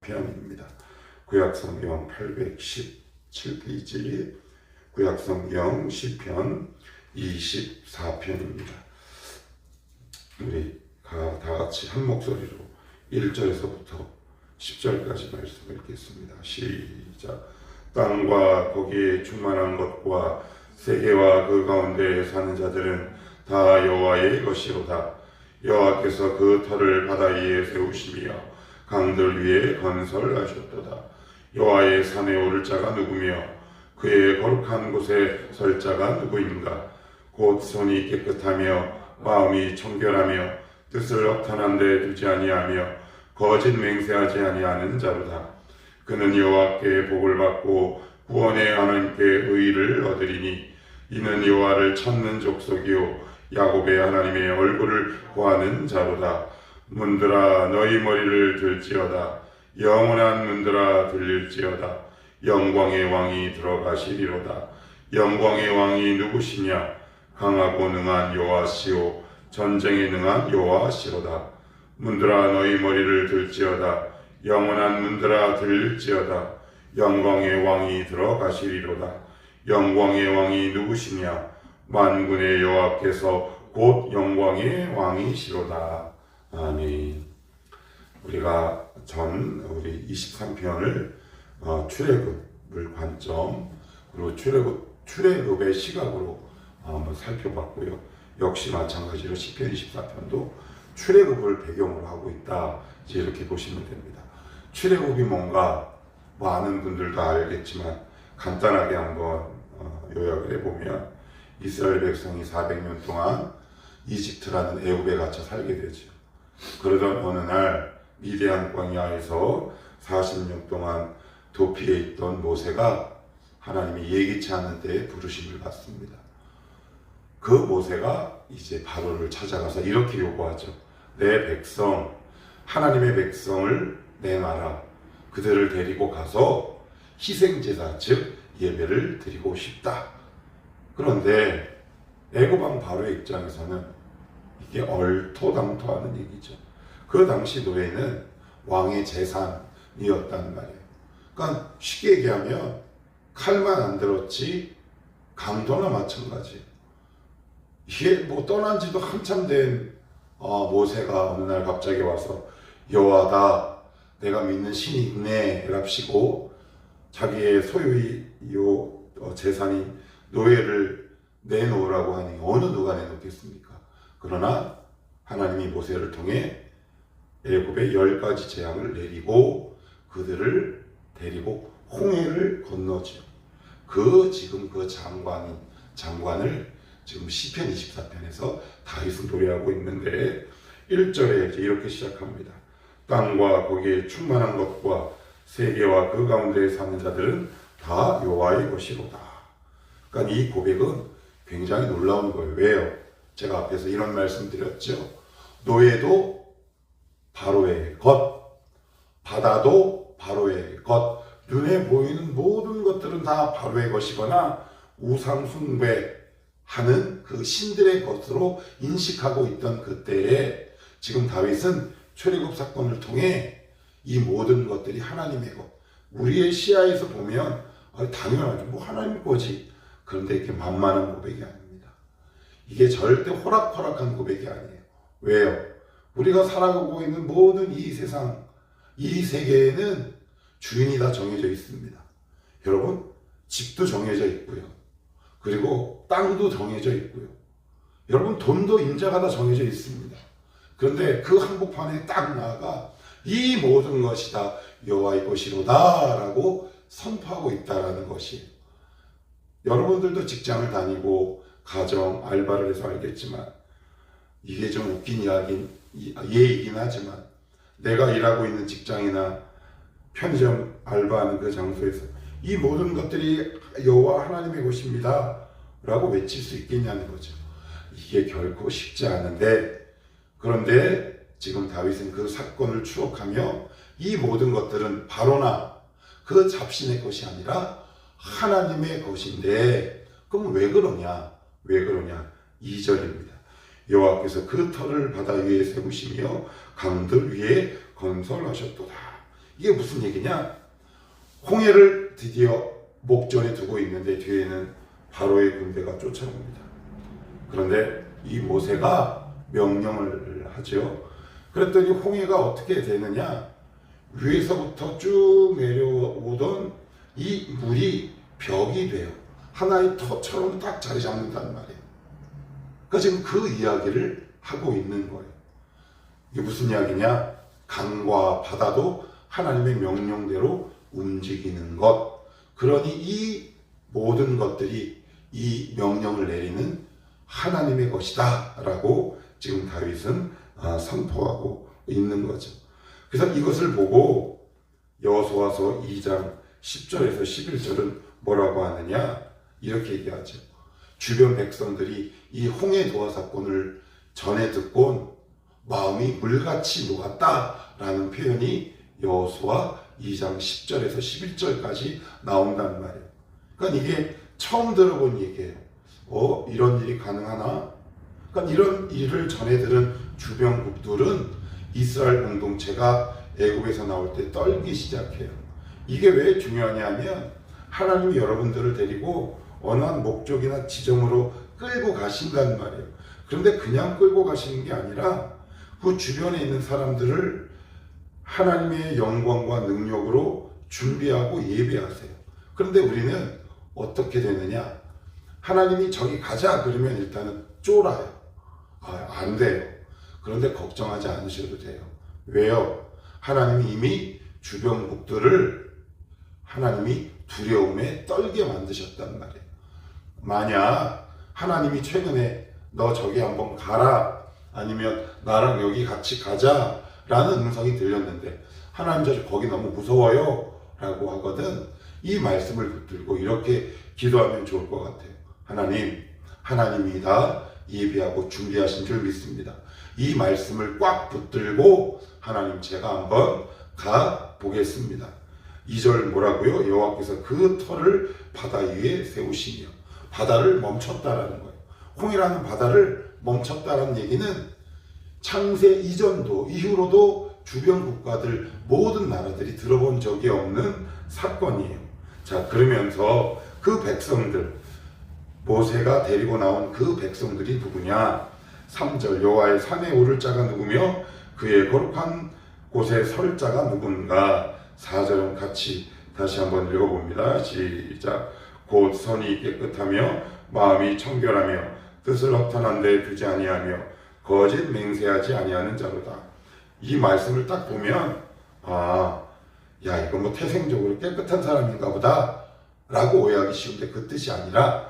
편입니다. 구약성경 817페이지 구약성경 시편 24편입니다. 우리 다 같이 한 목소리로 1절에서부터 10절까지 말씀을 읽겠습니다. 시작. 땅과 거기에 충만한 것과 세계와 그 가운데 사는 자들은 다 여호와의 것이로다. 여호와께서 그 터를 바다 위에 세우시며 강들 위에 건설하셨도다. 여호와의 산에 오를 자가 누구며 그의 거룩한 곳에 설 자가 누구인가? 곧 손이 깨끗하며 마음이 청결하며 뜻을 억탄한 데 두지 아니하며 거짓 맹세하지 아니하는 자로다. 그는 여호와께 복을 받고 구원의 하나님께 의를 얻으리니 이는 여호와를 찾는 족속이요 야곱의 하나님의 얼굴을 구하는 자로다. 문들아 너희 머리를 들지어다. 영원한 문들아 들릴지어다. 영광의 왕이 들어가시리로다. 영광의 왕이 누구시냐? 강하고 능한 여호와시오 전쟁에 능한 여호와시로다. 문들아 너희 머리를 들지어다. 영원한 문들아 들릴지어다. 영광의 왕이 들어가시리로다. 영광의 왕이 누구시냐? 만군의 여호와께서 곧 영광의 왕이시로다. 아멘. 우리가 우리 23편을 출애굽을 관점 그리고 출애굽의 시각으로 한번 살펴봤고요. 역시 마찬가지로 시편 24편도 출애굽을 배경으로 하고 있다. 이렇게 보시면 됩니다. 출애굽이 뭔가 많은 분들 다 알겠지만 간단하게 한번 요약을 해보면 이스라엘 백성이 400년 동안 이집트라는 애굽에 갇혀 살게 되죠. 그러던 어느 날 미디안 광야에서 40년 동안 도피해 있던 모세가 하나님이 예기치 않은 때에 부르심을 받습니다. 그 모세가 이제 바로를 찾아가서 이렇게 요구하죠. 내 백성, 하나님의 백성을 내놔라. 그들을 데리고 가서 희생제사 즉 예배를 드리고 싶다. 그런데 애굽 왕 바로의 입장에서는 이게 얼토당토하는 얘기죠. 그 당시 노예는 왕의 재산이었단 말이에요. 그러니까 쉽게 얘기하면 칼만 안 들었지 강도나 마찬가지. 이게 뭐 떠난 지도 한참 된 모세가 어느 날 갑자기 와서 여호와다 내가 믿는 신이 있네 랍시고 자기의 소유의 재산인 노예를 내놓으라고 하니 어느 누가 내놓겠습니까? 그러나 하나님이 모세를 통해 애굽의 10가지 재앙을 내리고 그들을 데리고 홍해를 건너죠. 지금 그 장관을 지금 시편 24편에서 다윗은 노래하고 있는데 1절에 이렇게 시작합니다. 땅과 거기에 충만한 것과 세계와 그 가운데 사는 자들은 다 여호와의 것이로다. 그러니까 이 고백은 굉장히 놀라운 거예요. 왜요? 제가 앞에서 이런 말씀 드렸죠. 노예도 바로의 것, 바다도 바로의 것, 눈에 보이는 모든 것들은 다 바로의 것이거나 우상 숭배하는 그 신들의 것으로 인식하고 있던 그때에 지금 다윗은 출애굽 사건을 통해 이 모든 것들이 하나님의 것, 우리의 시야에서 보면 당연하죠. 뭐 하나님 거지. 그런데 이렇게 만만한 고백이 아닙니다. 이게 절대 호락호락한 고백이 아니에요. 왜요? 우리가 살아가고 있는 모든 이 세상, 이 세계에는 주인이 다 정해져 있습니다. 여러분, 집도 정해져 있고요. 그리고 땅도 정해져 있고요. 여러분, 돈도 임자가 다 정해져 있습니다. 그런데 그 한복판에 딱 나아가 이 모든 것이 다 여호와의 것이로다 라고 선포하고 있다라는 것이에요. 여러분들도 직장을 다니고 가정, 알바를 해서 알겠지만 이게 좀 웃긴 예이긴 하지만 내가 일하고 있는 직장이나 편의점 알바하는 그 장소에서 이 모든 것들이 여호와 하나님의 것입니다 라고 외칠 수 있겠냐는 거죠. 이게 결코 쉽지 않은데 그런데 지금 다윗은 그 사건을 추억하며 이 모든 것들은 바로나 그 잡신의 것이 아니라 하나님의 것인데 그럼 왜 그러냐? 2절입니다. 여호와께서 그 터를 바다 위에 세우시며 강들 위에 건설하셨도다. 이게 무슨 얘기냐? 홍해를 드디어 목전에 두고 있는데 뒤에는 바로의 군대가 쫓아옵니다. 그런데 이 모세가 명령을 하죠. 그랬더니 홍해가 어떻게 되느냐? 위에서부터 쭉 내려오던 이 물이 벽이 돼요. 하나의 터처럼 딱 자리 잡는단 말이에요. 그러니까 지금 그 이야기를 하고 있는 거예요. 이게 무슨 이야기냐? 강과 바다도 하나님의 명령대로 움직이는 것. 그러니 이 모든 것들이 이 명령을 내리는 하나님의 것이다 라고 지금 다윗은 선포하고 있는 거죠. 그래서 이것을 보고 여호수아서 2장 10절에서 11절은 뭐라고 하느냐? 이렇게 얘기하죠. 주변 백성들이 이 홍해 도화 사건을 전해 듣곤 마음이 물같이 녹았다라는 표현이 여호수아 2장 10절에서 11절까지 나온단 말이에요. 그러니까 이게 처음 들어본 얘기예요. 이런 일이 가능하나? 그러니까 이런 일을 전해 들은 주변국들은 이스라엘 공동체가 애굽에서 나올 때 떨기 시작해요. 이게 왜 중요하냐면 하나님이 여러분들을 데리고 어느 한 목적이나 지점으로 끌고 가신다는 말이에요. 그런데 그냥 끌고 가시는 게 아니라 그 주변에 있는 사람들을 하나님의 영광과 능력으로 준비하고 예배하세요. 그런데 우리는 어떻게 되느냐? 하나님이 저기 가자 그러면 일단은 쫄아요. 안 돼요. 그런데 걱정하지 않으셔도 돼요. 왜요? 하나님이 이미 주변국들을 하나님이 두려움에 떨게 만드셨단 말이에요. 만약 하나님이 최근에 너 저기 한번 가라, 아니면 나랑 여기 같이 가자 라는 음성이 들렸는데 하나님 저 거기 너무 무서워요 라고 하거든, 이 말씀을 붙들고 이렇게 기도하면 좋을 것 같아요. 하나님이 다 예비하고 준비하신 줄 믿습니다. 이 말씀을 꽉 붙들고 하나님 제가 한번 가 보겠습니다. 2절 뭐라고요? 여호와께서 그 터를 바다 위에 세우시며, 바다를 멈췄다라는 거예요. 홍해라는 바다를 멈췄다라는 얘기는 창세 이전도 이후로도 주변 국가들 모든 나라들이 들어본 적이 없는 사건이에요. 자, 그러면서 그 백성들, 모세가 데리고 나온 그 백성들이 누구냐? 3절 여호와의 산에 오를 자가 누구며 그의 거룩한 곳에 설 자가 누군가? 4절은 같이 다시 한번 읽어봅니다. 시작. 곧 선이 깨끗하며 마음이 청결하며 뜻을 허탄한 데 두지 아니하며 거짓 맹세하지 아니하는 자로다. 이 말씀을 딱 보면 이거 뭐 태생적으로 깨끗한 사람인가 보다 라고 오해하기 쉬운데 그 뜻이 아니라,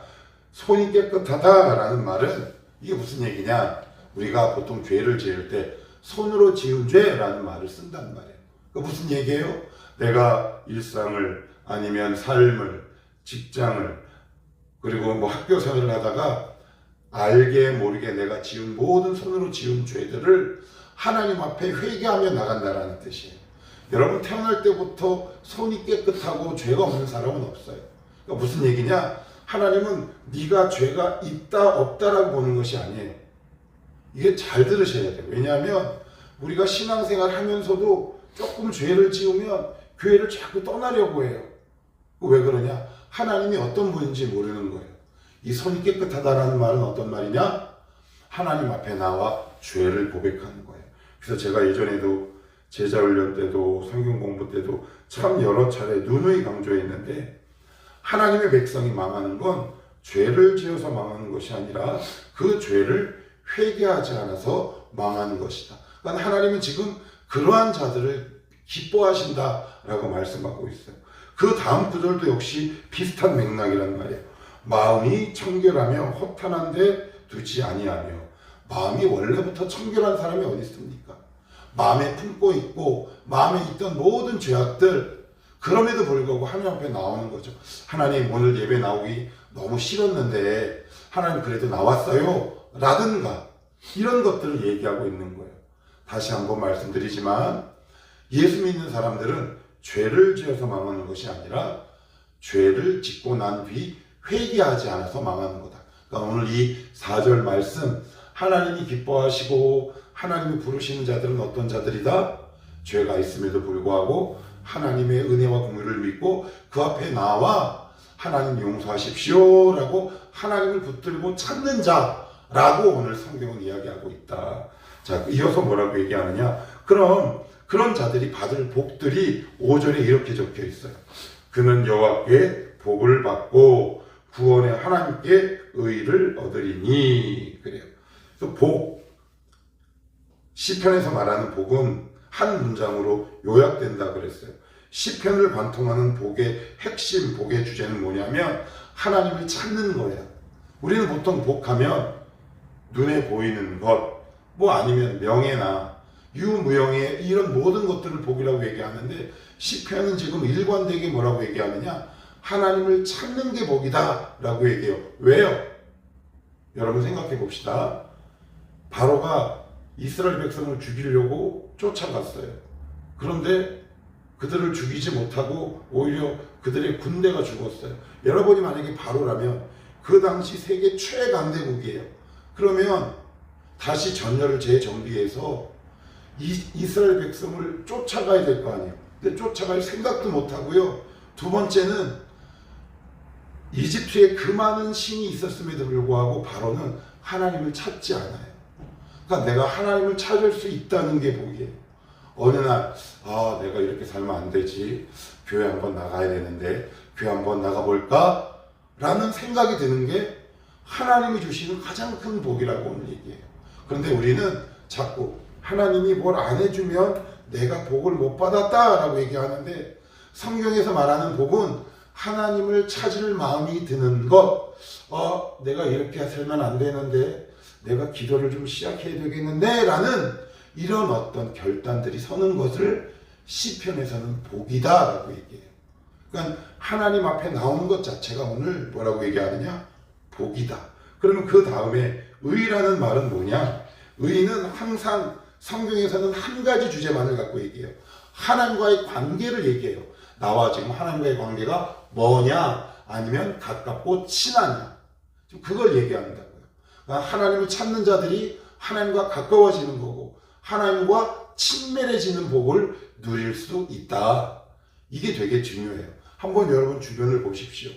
손이 깨끗하다라는 말은 이게 무슨 얘기냐? 우리가 보통 죄를 지을 때 손으로 지은 죄라는 말을 쓴단 말이에요. 그 무슨 얘기예요? 내가 일상을 아니면 삶을, 직장을, 그리고 뭐 학교 생활을 하다가 알게 모르게 내가 지은 모든 손으로 지은 죄들을 하나님 앞에 회개하며 나간다라는 뜻이에요. 여러분, 태어날 때부터 손이 깨끗하고 죄가 없는 사람은 없어요. 그러니까 무슨 얘기냐? 하나님은 네가 죄가 있다 없다라고 보는 것이 아니에요. 이게 잘 들으셔야 돼요. 왜냐하면 우리가 신앙생활 하면서도 조금 죄를 지으면 교회를 자꾸 떠나려고 해요. 왜 그러냐? 하나님이 어떤 분인지 모르는 거예요. 이 손이 깨끗하다라는 말은 어떤 말이냐? 하나님 앞에 나와 죄를 고백하는 거예요. 그래서 제가 예전에도 제자훈련 때도 성경 공부 때도 참 여러 차례 누누이 강조했는데, 하나님의 백성이 망하는 건 죄를 지어서 망하는 것이 아니라 그 죄를 회개하지 않아서 망하는 것이다. 그러니까 하나님은 지금 그러한 자들을 기뻐하신다라고 말씀하고 있어요. 그 다음 구절도 역시 비슷한 맥락이란 말이에요. 마음이 청결하며 허탄한데 두지 아니하며. 마음이 원래부터 청결한 사람이 어디 있습니까? 마음에 품고 있고 마음에 있던 모든 죄악들, 그럼에도 불구하고 하나님 앞에 나오는 거죠. 하나님, 오늘 예배 나오기 너무 싫었는데 하나님 그래도 나왔어요 라든가 이런 것들을 얘기하고 있는 거예요. 다시 한번 말씀드리지만 예수 믿는 사람들은 죄를 지어서 망하는 것이 아니라 죄를 짓고 난 뒤 회개하지 않아서 망하는 거다. 그러니까 오늘 이 4절 말씀, 하나님이 기뻐하시고 하나님이 부르시는 자들은 어떤 자들이다? 죄가 있음에도 불구하고 하나님의 은혜와 공의를 믿고 그 앞에 나와 하나님 용서하십시오 라고 하나님을 붙들고 찾는 자라고 오늘 성경은 이야기하고 있다. 자, 이어서 뭐라고 얘기하느냐? 그럼 그런 자들이 받을 복들이 5절에 이렇게 적혀 있어요. 그는 여호와께 복을 받고 구원의 하나님께 의를 얻으리니. 그래요. 그래서 복, 시편에서 말하는 복은 한 문장으로 요약된다 그랬어요. 시편을 관통하는 복의 핵심, 복의 주제는 뭐냐면 하나님을 찾는 거예요. 우리는 보통 복하면 눈에 보이는 것, 뭐 아니면 명예나 유무영의 이런 모든 것들을 복이라고 얘기하는데, 시편은 지금 일관되게 뭐라고 얘기하느냐? 하나님을 찾는 게 복이다 라고 얘기해요. 왜요? 여러분 생각해 봅시다. 바로가 이스라엘 백성을 죽이려고 쫓아갔어요. 그런데 그들을 죽이지 못하고 오히려 그들의 군대가 죽었어요. 여러분이 만약에 바로라면 그 당시 세계 최강대국이에요. 그러면 다시 전열을 재정비해서 이스라엘 백성을 쫓아가야 될 거 아니에요. 근데 쫓아갈 생각도 못하고요. 두 번째는 이집트에 그 많은 신이 있었음에도 불구하고 바로는 하나님을 찾지 않아요. 그러니까 내가 하나님을 찾을 수 있다는 게 복이에요. 어느 날 내가 이렇게 살면 안 되지. 교회 한번 나가야 되는데 교회 한번 나가볼까? 라는 생각이 드는 게 하나님이 주시는 가장 큰 복이라고 오늘 얘기해요. 그런데 우리는 자꾸 하나님이 뭘 안 해주면 내가 복을 못 받았다라고 얘기하는데, 성경에서 말하는 복은 하나님을 찾을 마음이 드는 것. 내가 이렇게 살면 안 되는데 내가 기도를 좀 시작해야 되겠는데 라는 이런 어떤 결단들이 서는 것을 시편에서는 복이다 라고 얘기해요. 그러니까 하나님 앞에 나오는 것 자체가 오늘 뭐라고 얘기하느냐? 복이다. 그러면 그 다음에 의라는 말은 뭐냐? 의는 항상 성경에서는 한 가지 주제만을 갖고 얘기해요. 하나님과의 관계를 얘기해요. 나와 지금 하나님과의 관계가 뭐냐? 아니면 가깝고 친하냐? 그걸 얘기한다고요. 그러니까 하나님을 찾는 자들이 하나님과 가까워지는 거고 하나님과 친밀해지는 복을 누릴 수 있다. 이게 되게 중요해요. 한번 여러분 주변을 보십시오.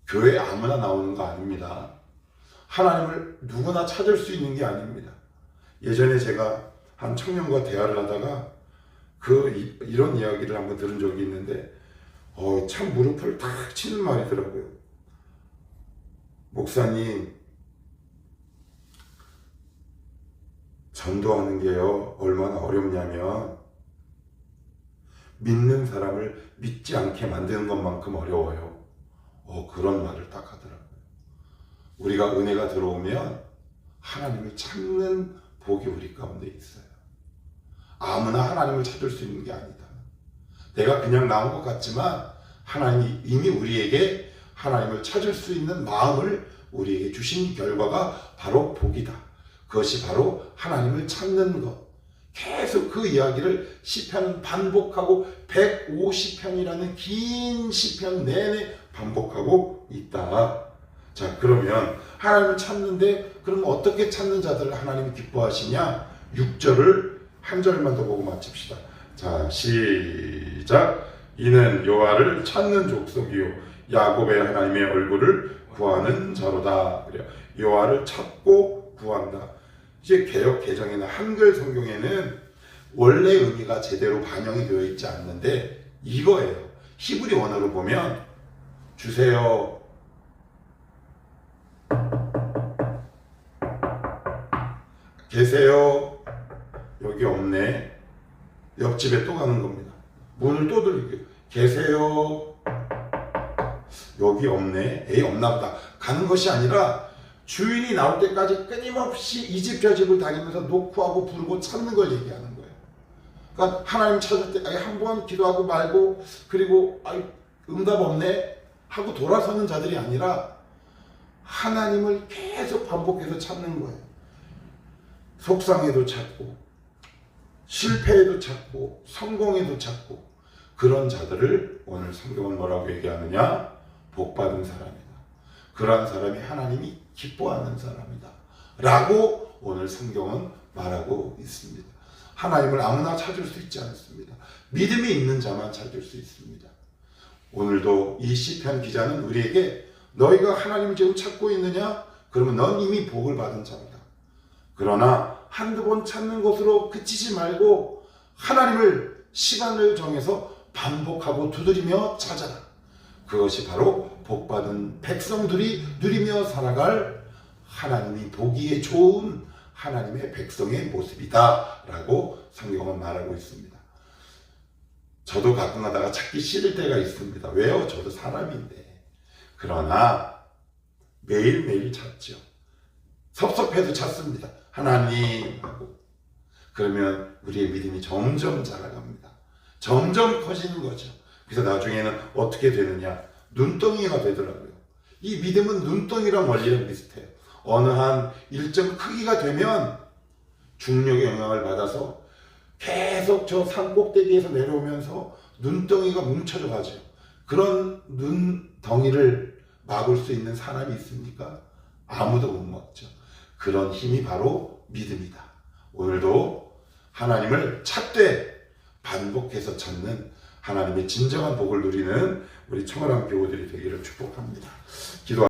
교회 아무나 나오는 거 아닙니다. 하나님을 누구나 찾을 수 있는 게 아닙니다. 예전에 제가 한 청년과 대화를 하다가 이런 이야기를 한번 들은 적이 있는데 참 무릎을 탁 치는 말이더라고요. 목사님, 전도하는 게요 얼마나 어렵냐면 믿는 사람을 믿지 않게 만드는 것만큼 어려워요. 그런 말을 딱 하더라고요. 우리가 은혜가 들어오면 하나님을 찾는 복이 우리 가운데 있어요. 아무나 하나님을 찾을 수 있는 게 아니다. 내가 그냥 나온 것 같지만 하나님이 이미 우리에게 하나님을 찾을 수 있는 마음을 우리에게 주신 결과가 바로 복이다. 그것이 바로 하나님을 찾는 것. 계속 그 이야기를 시편은 반복하고 150편이라는 긴 시편 내내 반복하고 있다. 자, 그러면 하나님을 찾는데 그럼 어떻게 찾는 자들을 하나님이 기뻐하시냐? 6절을 한 절만 더 보고 마칩시다. 자, 시작. 이는 여호와를 찾는 족속이요 야곱의 하나님의 얼굴을 구하는 자로다. 그래요. 여호와를 찾고 구한다. 이제 개역 개정에는 한글 성경에는 원래 의미가 제대로 반영이 되어 있지 않는데 이거예요. 히브리 원어로 보면 주세요. 계세요. 여기 없네. 옆집에 또 가는 겁니다. 문을 또 들리게. 계세요. 여기 없네. 에이 없나 보다. 가는 것이 아니라 주인이 나올 때까지 끊임없이 이 집 저 집을 다니면서 노크하고 부르고 찾는 걸 얘기하는 거예요. 그러니까 하나님 찾을 때 한 번 기도하고 말고 그리고 응답 없네 하고 돌아서는 자들이 아니라 하나님을 계속 반복해서 찾는 거예요. 속상해도 찾고 실패해도 찾고 성공해도 찾고 그런 자들을 오늘 성경은 뭐라고 얘기하느냐? 복받은 사람이다. 그러한 사람이 하나님이 기뻐하는 사람이다 라고 오늘 성경은 말하고 있습니다. 하나님을 아무나 찾을 수 있지 않습니다. 믿음이 있는 자만 찾을 수 있습니다. 오늘도 이 시편 기자는 우리에게 너희가 하나님을 지금 찾고 있느냐? 그러면 넌 이미 복을 받은 자이다. 그러나 한두 번 찾는 것으로 그치지 말고 하나님을 시간을 정해서 반복하고 두드리며 찾아라. 그것이 바로 복받은 백성들이 누리며 살아갈 하나님이 보기에 좋은 하나님의 백성의 모습이다 라고 성경은 말하고 있습니다. 저도 가끔 가다가 찾기 싫을 때가 있습니다. 왜요? 저도 사람인데. 그러나 매일매일 찾죠. 섭섭해도 찾습니다. 하나님 하고. 그러면 우리의 믿음이 점점 자라갑니다. 점점 커지는 거죠. 그래서 나중에는 어떻게 되느냐? 눈덩이가 되더라고요. 이 믿음은 눈덩이랑 원리랑 비슷해요. 어느 한 일정 크기가 되면 중력의 영향을 받아서 계속 저 산 꼭대기에서 내려오면서 눈덩이가 뭉쳐져 가죠. 그런 눈덩이를 막을 수 있는 사람이 있습니까? 아무도 못 막죠. 그런 힘이 바로 믿음이다. 오늘도 하나님을 찾되 반복해서 찾는 하나님의 진정한 복을 누리는 우리 청월함 교우들이 되기를 축복합니다. 기도